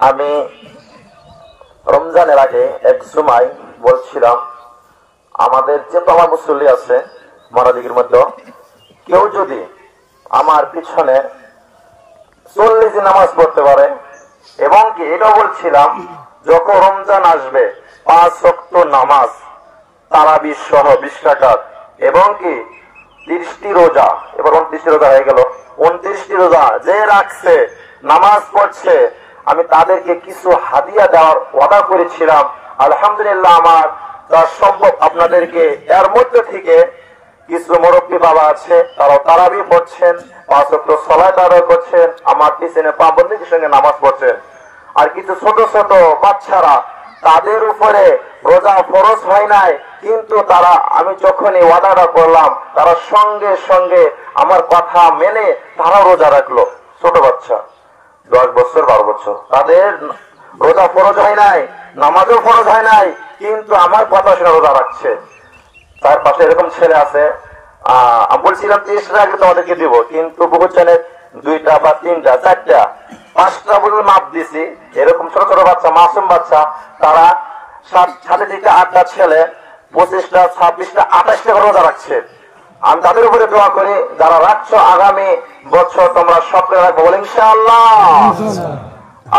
আমি রমজানের আগে এক জুমায় বলছিলাম, আমাদের যে তোমার মুসল্লি আছে মরাদিগের মধ্যে কেউ যদি আমার পিছনে 40 নামাজ পড়তে পারে, এবং কি এটাও বলছিলাম যখন রমজান আসবে 5 ওয়াক্ত নামাজ তারাবির সহ 20 রাকাত, এবং কি 30টি রোজা, এবার 29টি রোজা হয়ে গেল, 29টি রোজা যে রাখছে নামাজ পড়ছে, আমি তাদেরকে কিছু হাদিয়া দেওয়ার ওয়াদা করেছিলাম। আলহামদুলিল্লাহ আমার যা সম্ভব আপনাদেরকে এর মধ্যে থেকে কিছু মুরব্বী বাবা আছে, তারাও তারাবি পড়ছেন, 5 ওয়াক্ত সালাত আদায় করছেন, আমার পিছনে পাবন্দির সঙ্গে নামাজ পড়ছেন। আর কিছু ছোট ছোট বাচ্চারা, তাদের উপরে রোজা ফরজ হয় নাই, কিন্তু তারা, আমি যখনই ওয়াদাটা করলাম, তারা সঙ্গে সঙ্গে আমার কথা মেনে তারা রোজা রাখলো। ছোট বাচ্চা 10 বছর 12 বছর, তাদের রোজা ফরজ হয় নাই, নামাজও ফরজ হয় নাই, কিন্তু আমার কথা শুনে রোজা রাখছে। তার পাশে এরকম ছেলে আছে, আমি বলছিলাম 30 টাকা তোমাদেরকে দিব, কিন্তু বহু ছেলে 2টা বা 3টা 4টা 5টা বলে মাপ দিছি। এরকম ছোট ছোট বাচ্চা, মাসুম বাচ্চা, তারা 7 থেকে 8টা ছেলে 25টা 26টা 28টা করে রোজা রাখছে। আমি তাদের উপরে দোয়া করি, যারা রাখছো আগামী বছর তোমরা স্বপ্নে রাখবো বলে ইনশাআল্লাহ।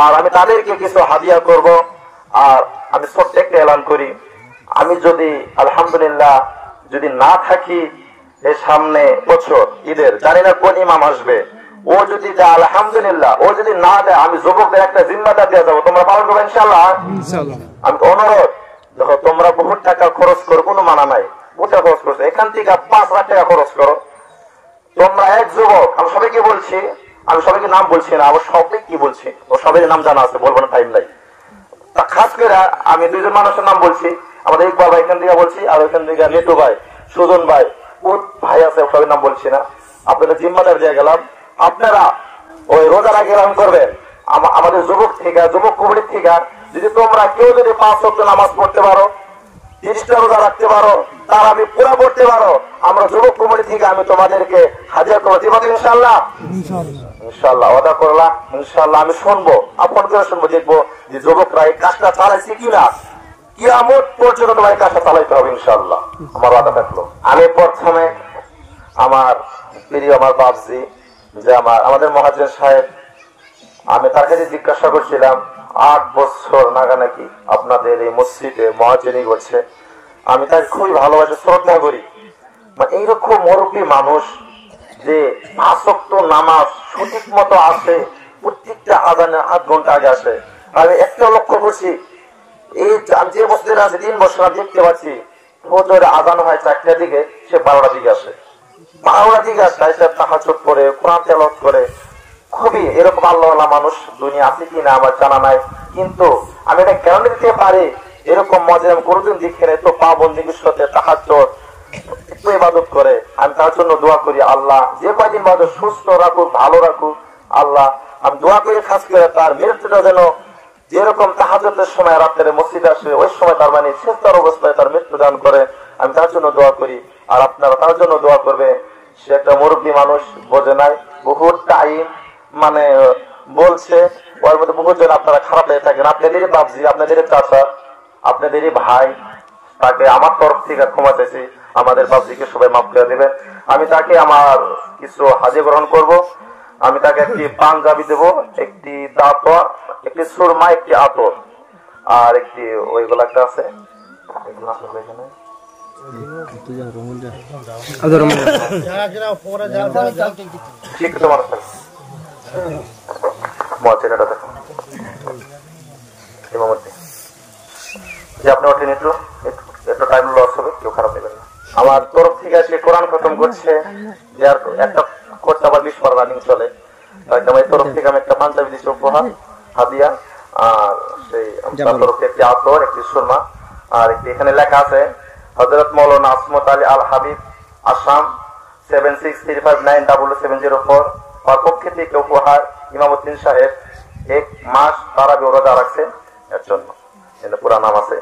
আর আমি তাদেরকে কিছু হাদিয়া করব। আর আমি ছোট্ট একটা এলান করি, আমি যদি আলহামদুলিল্লাহ যদি না থাকি এই সামনে বছর ঈদের, জানি না কোন ইমাম আসবে, ও যদি দেয় আলহামদুলিল্লাহ, ও যদি না দেয় আমি যুবকদের একটা জিম্মাদার দিয়ে যাবো, তোমরা পালন করবে ইনশাআল্লাহ। আমি অনুরোধ, দেখো তোমরা বহুত টাকা খরচ করো, কোনো মানা নাই, বহু টাকা খরচ করছো, এখান থেকে 5 লাখ টাকা খরচ করো। তোমরা এক যুবক, আমি সবাইকে বলছি, আমি সবাইকে নাম বলছি না, আবার সবাই কি বলছি, ও সবাই নাম জানা আছে, বলবো না, টাইম নাই। তা খাস করে আমি 2জন মানুষের নাম বলছি, আমাদের ইকবাল ভাই এখান থেকে বলছি, আর ওইখান থেকে নেটু ভাই, সুজন ভাই, ওর ভাই আছে, সবাই নাম বলছি না, আপনাদের জিম্মাদার দিয়ে গেলাম। আপনারা ওই রোজার আগে এলান করবেন আমাদের যুবক থেকে, যুবক কমিটির থেকে, যদি তোমরা কেউ যদি 5 ওয়াক্ত নামাজ পড়তে পারো, 30টা রোজা রাখতে পারো, তার আমি পুরো পড়তে পারো, আমরা যুবক কমিটি থেকে আমি তোমাদেরকে হাজির করে দিব ইনশাআল্লাহ। ইনশাআল্লাহ ওয়াদা করলাম, ইনশাআল্লাহ আমি শুনবো, আপন করে শুনবো, দেখবো যে যুবকরা এই কাজটা চালাইছে কিনা, কিয়ামত পর্যন্ত তোমার এই কাজটা চালাইতে হবে ইনশাআল্লাহ, আমার ওয়াদা থাকলো। আমি প্রথমে আমার প্রিয় আমার বাপজি, যে আমাদের মহাজন সাহেব, আমি তার কাছে জিজ্ঞাসা করছিলাম, 8 বছর নাগানাকি আপনাদের এই মসজিদে মহাজনী করছে, আমি তাকে খুবই ভালোবাসি, শ্রদ্ধা করি। মানে এইরকম মুরব্বী মানুষ যে 5 ওয়াক্ত নামাজ সঠিক মতো আসে, প্রত্যেকটা আজানের 8 ঘন্টা আগে আসে। আমি একটা লক্ষ্য করছি, এই যে মসজিদে আছে 3 বছর দেখতে পাচ্ছি, ফজরে আজান হয় 4টার দিকে, সে 12টার দিকে আসে, 12টার দিকে আসে, সে তাহাজ্জুদ করে, কোরআন তেলাওয়াত করে। খুবই এরকম আল্লাহওয়ালা মানুষ দুনিয়া আছে কিনা আমার জানা নাই, কিন্তু আমি এটা কেন দিতে পারি, এরকম মজা আমি কোনোদিন দেখি নাই। তো পাবন্দির সাথে তাহাজ্জুদ একটু ইবাদত করে, আমি তার জন্য দোয়া করি, আল্লাহ যে কয়দিন বাদে সুস্থ রাখুক, ভালো রাখুক আল্লাহ। আমি দোয়া করি খাস করে তার মৃত্যুটা যেন যেরকম তাহাজ্জুদের সময় রাত্রে মসজিদে আসে, ওই সময় তার মানে শেষদার অবস্থায় তার মৃত্যু দান করে, আমি তার জন্য দোয়া করি। আর আপনারা তার জন্য দোয়া করবে। সে একটা মুরব্বী মানুষ, বোঝে নাই, বহুত টাইম মানে বলছে, ওর মধ্যে বহুত জন আপনারা খারাপ হয়ে থাকেন, আপনাদেরই বাপজি, আপনাদেরই চাচা, আপনাদেরই ভাই, তাকে আমার তরফ থেকে ক্ষমা চাইছি, আমাদের বাপজিকে সবাই মাফ করে দেবে। আমি তাকে আমার কিছু হাজির গ্রহণ করব। আমি তাকে একটি পাঞ্জাবি দেব, একটি দাঁতর, একটি সুরমা, একটি আতর, আর একটি ওইগুলো একটা আছে, এগুলো আসলে এখানে শিক্ষিত মানুষ থাকে, মহাচেনাটা দেখো ইমামতি, যে আপনি ওঠেন, একটু টাইম লস হবে, কেউ খারাপ নেবেন না। আমার তরফ থেকে আজকে কোরআন খতম করছে, যার একটা করতে আবার 20 বার রানিং চলে, আমার তরফ থেকে আমি একটা পাঞ্জাবি দিচ্ছি উপহার, হাদিয়া। আর সেই তরফ থেকে একটি আতর, একটি সুরমা, আর একটি এখানে লেখা আছে হযরত মাওলানা আসমত আলী আল হাবিব, আসাম 7635907004, আর পক্ষ থেকে উপহার ইমামউদ্দিন সাহেব 1 মাস তারাবি রোজা রাখছে, এর জন্য এটা পুরা নাম আছে।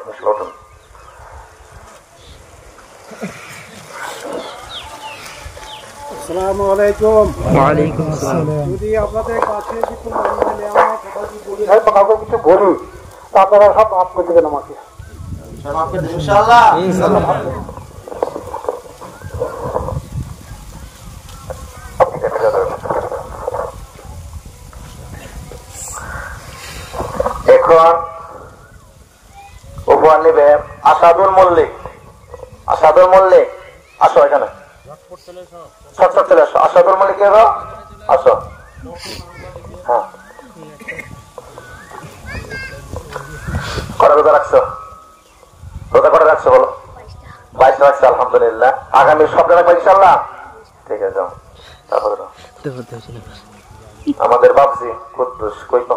আসসালামু আলাইকুম। ওয়া আলাইকুম আসসালাম। যদি আপনাদের কাছে কিছু মনে হয় আমার কাউকে কিছু বলি আপনারা সব মাফ করে দেবেন আমাকে ইনশাআল্লাহ। এখন উপহার নিবে আসাদুল মল্লিক। আসাদুল মল্লিক আসো এখানে, ছটছট চলে আসো। আসাদুল মল্লিক এগো আসো। হ্যাঁ, কটা রোজা রাখছো? রোজা কটা রাখছো বলো? 22 রাখছো আলহামদুলিল্লাহ। আগামী সপ্তাহে রাখবো ইনশাআল্লাহ। ঠিক আছে যাও। তারপরে আমাদের বাবজি কুদ্দুস কই তো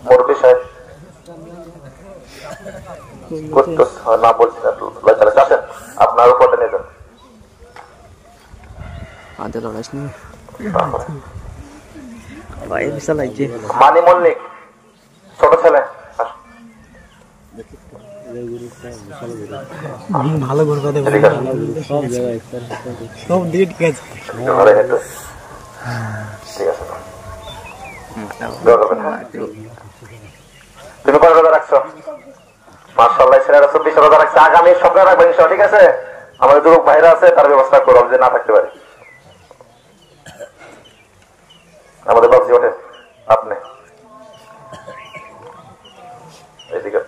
মুরব্বি সাহেব কুদ্দুস না বলছি না, লজ্জা লাগছে। আসেন আপনার উপরটা নিয়ে যান। মানি মল্লিক ছোট ছেলে ভালো করে কথা বলি সব জায়গায় সব দিয়ে ঠিক আছে। তুমি কত রোজা রাখছো? মাশাআল্লাহ, ছেলেরা 24 রোজা রাখছে। আগামী সপ্তাহে রাখবেন ইনশাআল্লাহ। ঠিক আছে, আমাদের যুবক ভাইরা আছে, তার ব্যবস্থা করব যে না থাকতে পারে। আমাদের বাবজি ওঠে, আপনি এদিকে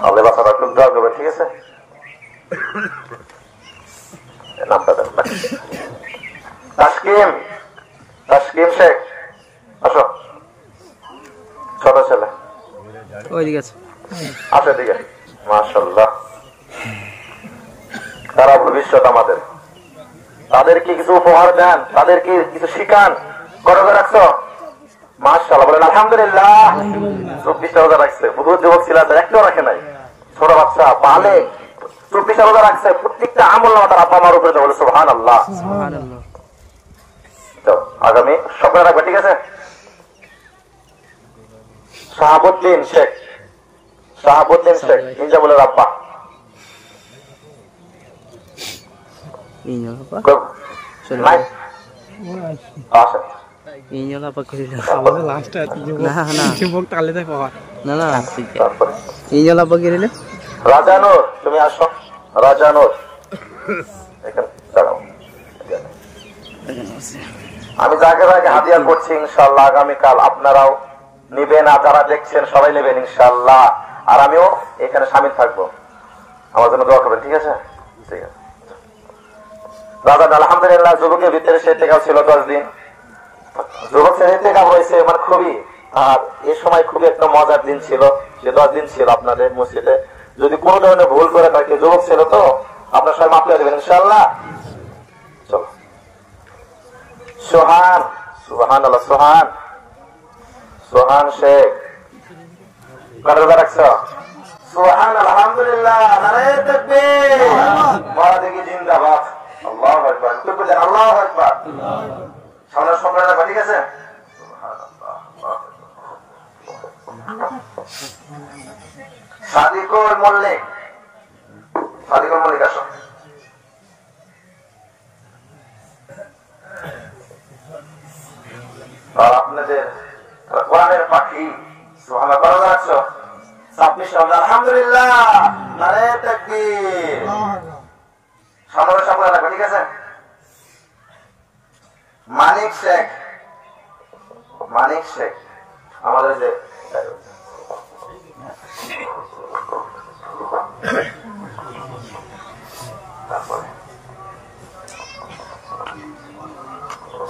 আল্লাহ বাসা রাখুন, দোয়া করবেন। ঠিক আছে, নামটা দেন। তাসকিম, তাসকিম শেখ আসো। ছোট ছেলে ওইদিকে আছে, আসো এদিকে। মাশাআল্লাহ, তারা ভবিষ্যৎ আমাদের। তাদেরকে কিছু উপহার দেন, তাদেরকে কিছু শিখান। কত রোজা রাখছো? মাশাআল্লাহ, বলেন আলহামদুলিল্লাহ। 24 রোজা রাখছে। বহুত যুবক ছিল একটাও রাখে নাই। ছোট বাচ্চা পালে 24 রোজা রাখছে। প্রত্যেকটা আমল নামা তার আব্বা মার উপরে দেওয়া। সুবহানাল্লাহ। আগামী সপ্তাহে রাখবে। ঠিক আছে, শাহাবুদ্দিন শেখ, শাহাবুদ্দিন শেখ ইনজাবুলের আব্বা। রাজানুর, তুমি আসো। রাজানুর, আমি যাকে যাকে হাদিয়া করছি ইনশাআল্লাহ আগামীকাল আপনারাও নিবেন, আর যারা দেখছেন সবাই নেবেন ইনশাআল্লাহ। আর আমিও এখানে শামিল থাকবো, আমার জন্য দোয়া করবেন। ঠিক আছে, ঠিক আছে। দাদা আলহামদুলিল্লাহ, যুবকের ভিতরে সে টেকা ছিল 10 দিন। যুবক সে টেকা হয়েছে মানে খুবই, আর এ সময় খুবই একটা মজার দিন ছিল। সে 10 দিন ছিল আপনাদের মসজিদে। যদি কোনো ধরনের ভুল করে থাকে, যুবক ছিল তো, আপনার সবাই মাফ করে দেবেন ইনশাআল্লাহ। চলো সোহান, সুবহানাল্লাহ, সোহান, সোহান শেখ কত রোজা রাখছো? সোহান আলহামদুলিল্লাহ, নারায়ে তাকবীর, মারা দেখি জিন্দাবাদ। আল্লাহু আকবার, তুই বলেন আল্লাহু আকবার। সামনে সবাই রাখবা। ঠিক আছে, সাদিকুল মল্লিক, সাদিকুল মল্লিক আসো। আর আপনাদের কোরআনের পাখি সুবহানাল্লাহ, কত রাখছো? 26 রোজা আলহামদুলিল্লাহ, নারায়ে তাকবীর। সামনে সামনে রাখবে। ঠিক আছে, মানিক শেখ, মানিক শেখ আমাদের যে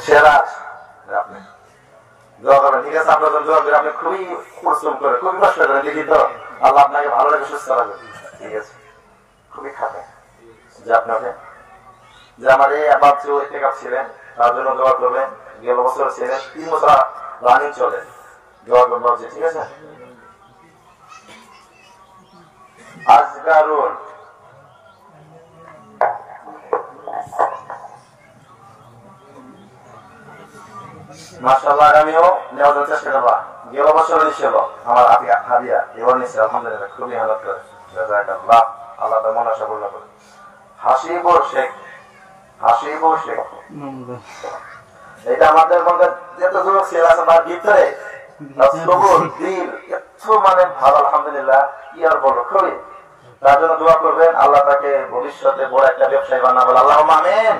সেরাজ, আপনি দোয়া করবেন। ঠিক আছে, আপনাদের দোয়া করে আপনি খুবই পরিশ্রম করে, খুবই কষ্ট করেন, দেখি তো আল্লাহ আপনাকে ভালো লাগে, সুস্থ রাখবে। ঠিক আছে, খুবই খাবে যে আপনাকে, যে আমার এই বাচ্চা টেকআপ ছিলেন, তার জন্য দোয়া করবেন। গেল বছর ছিলেন, 3 বছর রানিং চলে, দোয়া করবো। ঠিক আছে, আজগারুল, মাশাআল্লাহ, আমিও নেওয়ার চেষ্টা করবো। গেল বছর ছিল আমার হাদিয়া, এবার নিচ্ছে আলহামদুলিল্লাহ, খুবই হালত করে। জাযাকাল্লাহ, আল্লাহ তার মন আশা পূর্ণ করে। হাসিবুর শেখ, হাসিবুর শেখ এটা আমাদের মধ্যে যত যুবক ছেলে আছে তার ভিতরে সবুর দিল এত মানে ভালো আলহামদুলিল্লাহ কি আর বলবো খুবই তার জন্য দোয়া করবেন আল্লাহ তাকে ভবিষ্যতে বড় একটা ব্যবসায়ী বানাবেন আল্লাহুম্মা আমিন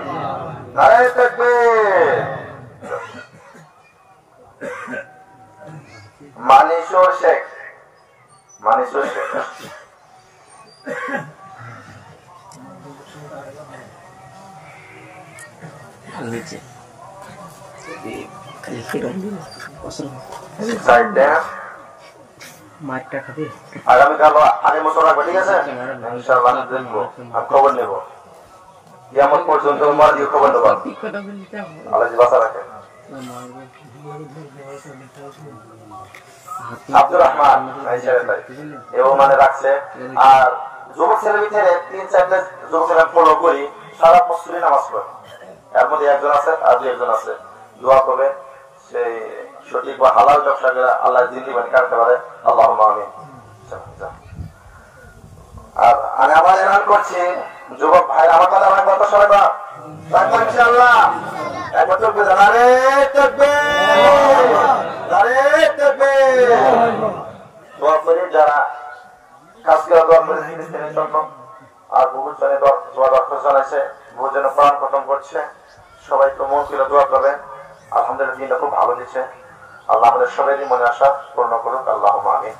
নারে তাকবীর মানিসুর শেখ আগামীকাল আগে বছর রাখবো ঠিক আছে ইনশাআল্লাহ দেখবো আর খবর নেবো কেমন পর্যন্ত খবর নেবো আল্লাহ বাঁচা রাখে আব্দুর রহমান এও মানে রাখছে আর যুবক ছেলের ভিতরে 3-4টা যুবক ছেলে ফলো করি সারা মসজিদে নামাজ পড়ে এর মধ্যে একজন আছে আর 2 আছে দোয়া করবে সেই সঠিক বা হালাল ব্যবসা করে আল্লাহ জিন্দি বানি কাটতে পারে আল্লাহুম্মা আমিন আর আমি আবার এলান করছি যুবক ভাই আমার কথা ভাই কত সবাই বা তাকবীর ইনশাআল্লাহ একবার চলবে নারে তাকবীর নারে তাকবীর দোয়া করে যারা কাজ করে দোয়া করে ফিলিস্তিনের জন্য আর বহু জনে দোয়া দরখাস্ত জানাইছে বহু জনে প্রাণ খতম করছে সবাই তো মন করে দোয়া করবেন আলহামদুলিল্লাহ দিনটা খুব ভালো দিচ্ছে আল্লাহ আমাদের সবাই মনে আশা পূর্ণ করুক আল্লাহুম্মা আমিন